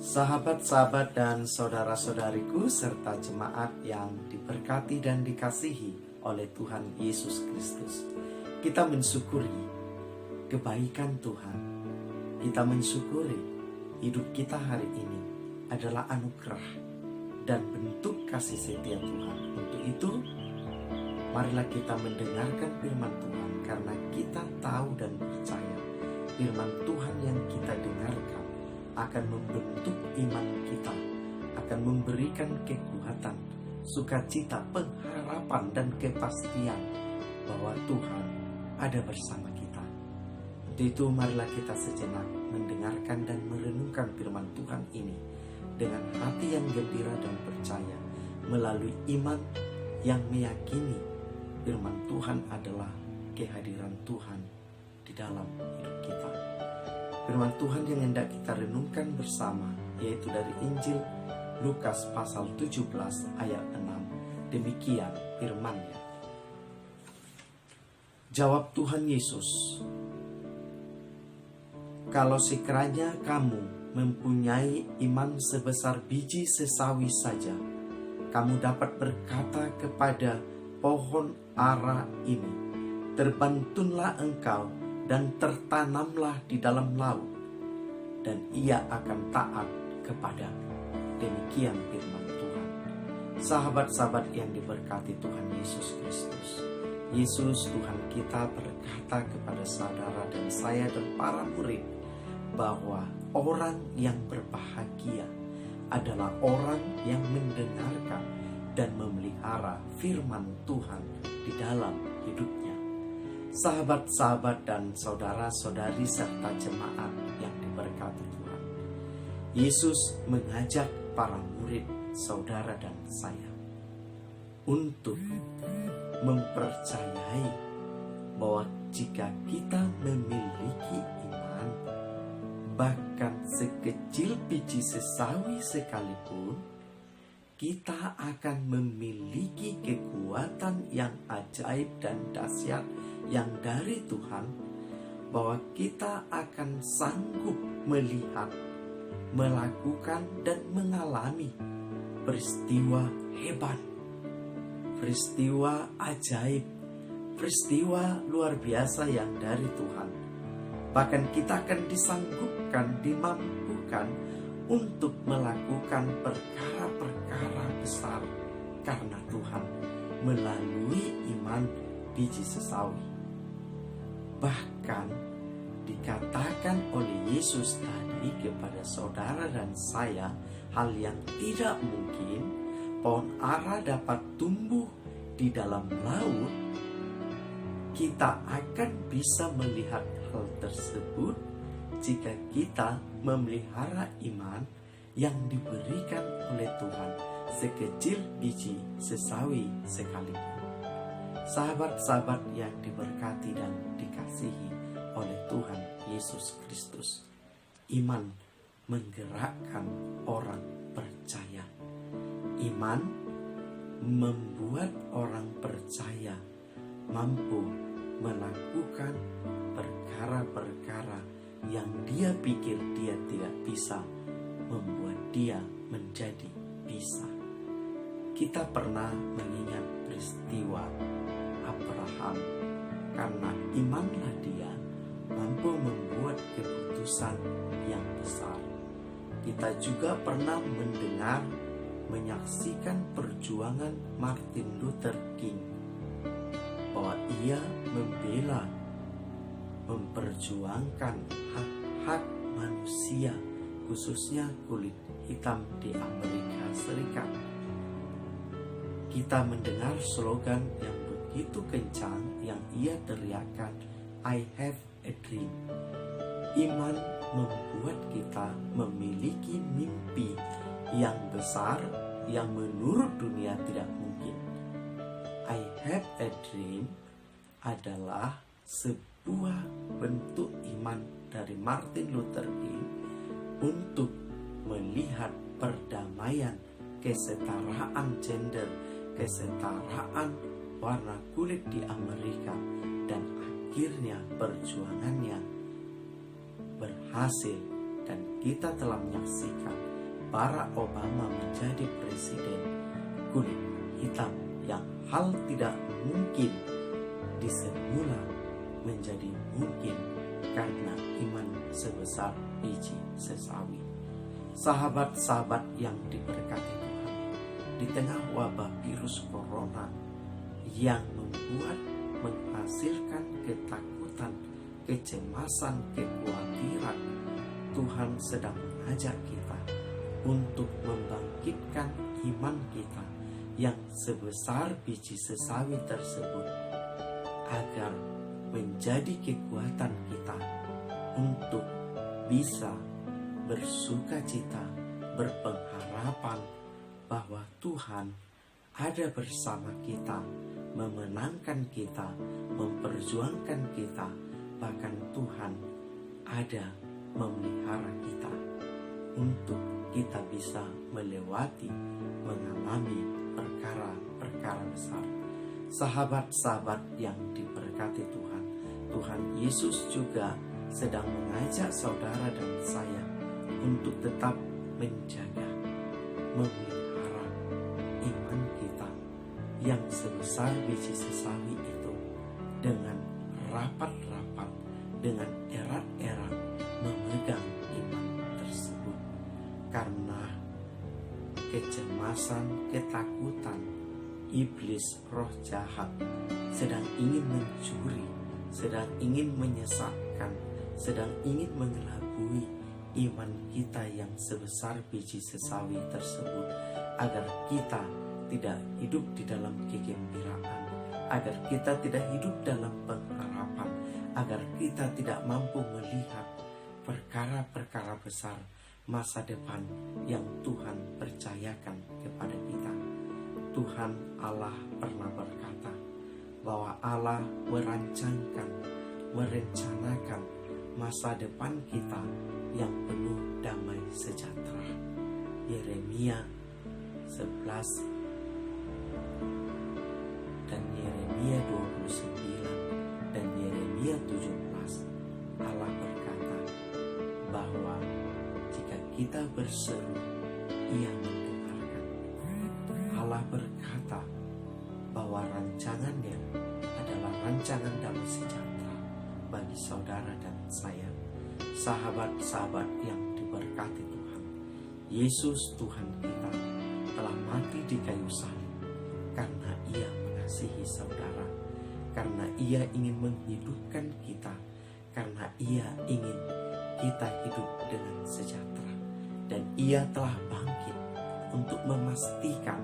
Sahabat-sahabat dan saudara-saudariku serta jemaat yang diberkati dan dikasihi oleh Tuhan Yesus Kristus. Kita mensyukuri kebaikan Tuhan. Kita mensyukuri hidup kita hari ini adalah anugerah dan bentuk kasih setia Tuhan. Untuk itu, marilah kita mendengarkan firman Tuhan karena kita tahu dan percaya firman Tuhan yang kita dengarkan akan membentuk iman kita, akan memberikan kekuatan, sukacita, pengharapan dan kepastian bahwa Tuhan ada bersama kita. Untuk itu marilah kita sejenak mendengarkan dan merenungkan firman Tuhan ini dengan hati yang gembira dan percaya melalui iman yang meyakini firman Tuhan adalah kehadiran Tuhan di dalam hidup kita. Firman Tuhan yang hendak kita renungkan bersama yaitu dari Injil Lukas pasal 17 ayat 6. Demikian firman-Nya. Jawab Tuhan Yesus, "Kalau sekiranya kamu mempunyai iman sebesar biji sesawi saja, kamu dapat berkata kepada pohon ara ini, terbantunlah engkau dan tertanamlah di dalam laut, dan ia akan taat kepada." Demikian firman Tuhan. Sahabat-sahabat yang diberkati Tuhan Yesus Kristus, Yesus Tuhan kita berkata kepada saudara dan saya dan para murid bahwa orang yang berbahagia adalah orang yang mendengarkan dan memelihara firman Tuhan di dalam hidupnya. Sahabat-sahabat dan saudara-saudari serta jemaat yang diberkati Tuhan, Yesus mengajak para murid, saudara dan saya untuk mempercayai bahwa jika kita memiliki iman, bahkan sekecil biji sesawi sekalipun, kita akan memiliki kekuatan yang ajaib dan dahsyat yang dari Tuhan, bahwa kita akan sanggup melihat, melakukan dan mengalami peristiwa hebat, peristiwa ajaib, peristiwa luar biasa yang dari Tuhan. Bahkan kita akan disanggupkan, dimampukan untuk melakukan perkara-perkara besar karena Tuhan melalui iman biji sesawi. Bahkan dikatakan oleh Yesus tadi kepada saudara dan saya hal yang tidak mungkin, pohon ara dapat tumbuh di dalam laut. Kita akan bisa melihat hal tersebut jika kita memelihara iman yang diberikan oleh Tuhan sekecil biji sesawi sekalipun. Sahabat-sahabat yang diberkati dan dikasihi oleh Tuhan Yesus Kristus, iman menggerakkan orang percaya. Iman membuat orang percaya mampu melakukan perkara-perkara yang dia pikir dia tidak bisa, membuat dia menjadi bisa. Kita pernah mengingat peristiwa Abraham. Karena imanlah dia mampu membuat keputusan yang besar. Kita juga pernah mendengar, menyaksikan perjuangan Martin Luther King, bahwa ia membela, memperjuangkan hak-hak manusia, khususnya kulit hitam di Amerika Serikat. Kita mendengar slogan yang begitu kencang yang ia teriakkan, "I have a dream." Iman membuat kita memiliki mimpi yang besar yang menurut dunia tidak mungkin. I have a dream adalah sebuah bentuk iman dari Martin Luther King untuk melihat perdamaian, kesetaraan gender, kesetaraan warna kulit di Amerika, dan akhirnya perjuangannya berhasil dan kita telah menyaksikan Barack Obama menjadi presiden, kulit hitam yang hal tidak mungkin di semula menjadi mungkin karena iman sebesar biji sesawi. Sahabat-sahabat yang diberkati Tuhan, di tengah wabah virus corona yang menghasilkan ketakutan, kecemasan, kekhawatiran, Tuhan sedang mengajak kita untuk membangkitkan iman kita yang sebesar biji sesawi tersebut agar menjadi kekuatan kita untuk bisa bersukacita, berpengharapan bahwa Tuhan ada bersama kita, memenangkan kita, memperjuangkan kita, bahkan Tuhan ada memelihara kita untuk kita bisa melewati, mengalami perkara-perkara besar. Sahabat-sahabat yang diberkati Tuhan, Tuhan Yesus juga sedang mengajak saudara dan saya untuk tetap menjaga, memelihara iman kita yang sebesar biji sesawi itu dengan rapat-rapat, dengan erat-erat memegang iman tersebut. Karena kecemasan, ketakutan, iblis, roh jahat sedang ingin mencuri, sedang ingin menyesatkan, sedang ingin mengelabui iman kita yang sebesar biji sesawi tersebut, agar kita tidak hidup di dalam kegembiraan, agar kita tidak hidup dalam pengharapan, agar kita tidak mampu melihat perkara-perkara besar masa depan yang Tuhan percayakan kepada kita. Tuhan Allah pernah berkata bahwa Allah merencanakan masa depan kita yang penuh damai sejahtera. Yeremia 11 dan Yeremia 29 dan Yeremia 17, Allah berkata bahwa jika kita berseru, Ia mendengarkan. Allah berkata bahwa rancangannya adalah rancangan damai sejahtera bagi saudara dan saya. Sahabat-sahabat yang diberkati Tuhan, Yesus Tuhan kita telah mati di kayu salib karena Ia mengasihi saudara, karena Ia ingin menghidupkan kita, karena Ia ingin kita hidup dengan sejahtera, dan Ia telah bangkit untuk memastikan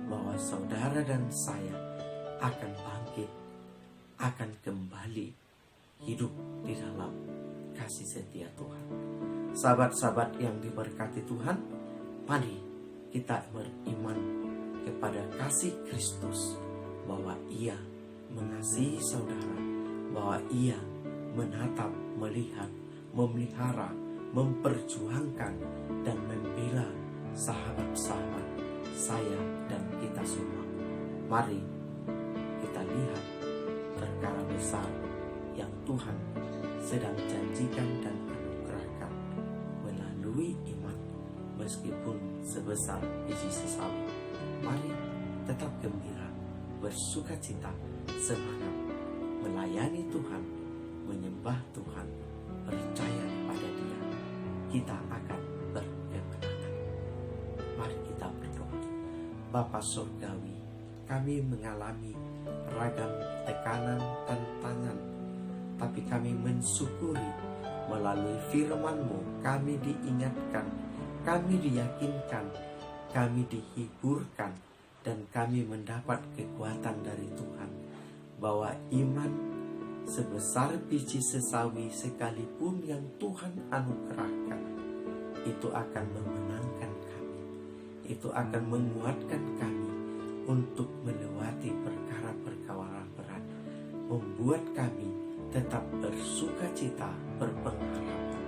bahwa saudara dan saya akan bangkit, akan kembali hidup di dalam kasih setia Tuhan. Sahabat-sahabat yang diberkati Tuhan, mari kita beriman kepada kasih Kristus, bahwa Ia mengasihi saudara, bahwa Ia menatap, melihat, memelihara, memperjuangkan, dan membela sahabat-sahabat saya dan kita semua. Mari kita lihat perkara besar yang Tuhan sedang janjikan dan anugerahkan melalui iman, meskipun sebesar biji sesawi. Mari tetap gembira, bersukacita, semangat melayani Tuhan, menyembah Tuhan, percaya kepada Dia. Kita akan berkemenangan. Mari kita berdoa. Bapa Surgawi, kami mengalami ragam tekanan, tantangan, tapi kami mensyukuri melalui firman-Mu kami diingatkan, kami diyakinkan, kami dihiburkan, dan kami mendapat kekuatan dari Tuhan, bahwa iman sebesar biji sesawi sekalipun yang Tuhan anugerahkan, itu akan memenangkan kami, itu akan menguatkan kami untuk melewati perkara-perkara berat, membuat kami tetap bersukacita, berpengharapan.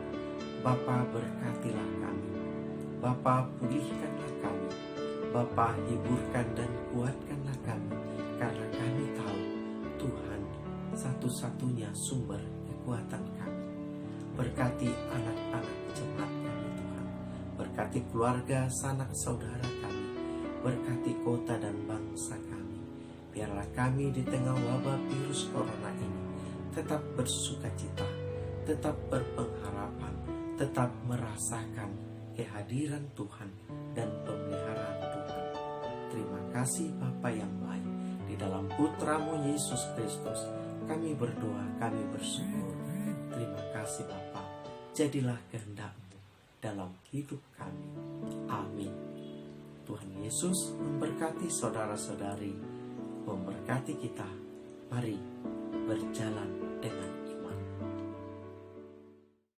Bapa, berkatilah kami, Bapa, pulihkanlah kami, Bapa, hiburkan dan kuatkanlah kami, karena kami tahu Tuhan satu-satunya sumber kekuatan kami. Berkati anak-anak jemaat kami Tuhan, berkati Berkati keluarga, sanak saudara kami. Berkati kota dan bangsa kami. Biarlah kami di tengah wabah virus corona ini tetap bersuka cita, tetap berpengharapan, tetap merasakan kehadiran Tuhan dan pemeliharaan Tuhan. Terima kasih Bapa yang baik. Di dalam Putramu Yesus Kristus kami berdoa, kami bersyukur. Terima kasih Bapa. Jadilah kehendak-Mu dalam hidup kami. Amin. Tuhan Yesus memberkati saudara-saudari, memberkati kita. Mari berjalan dengan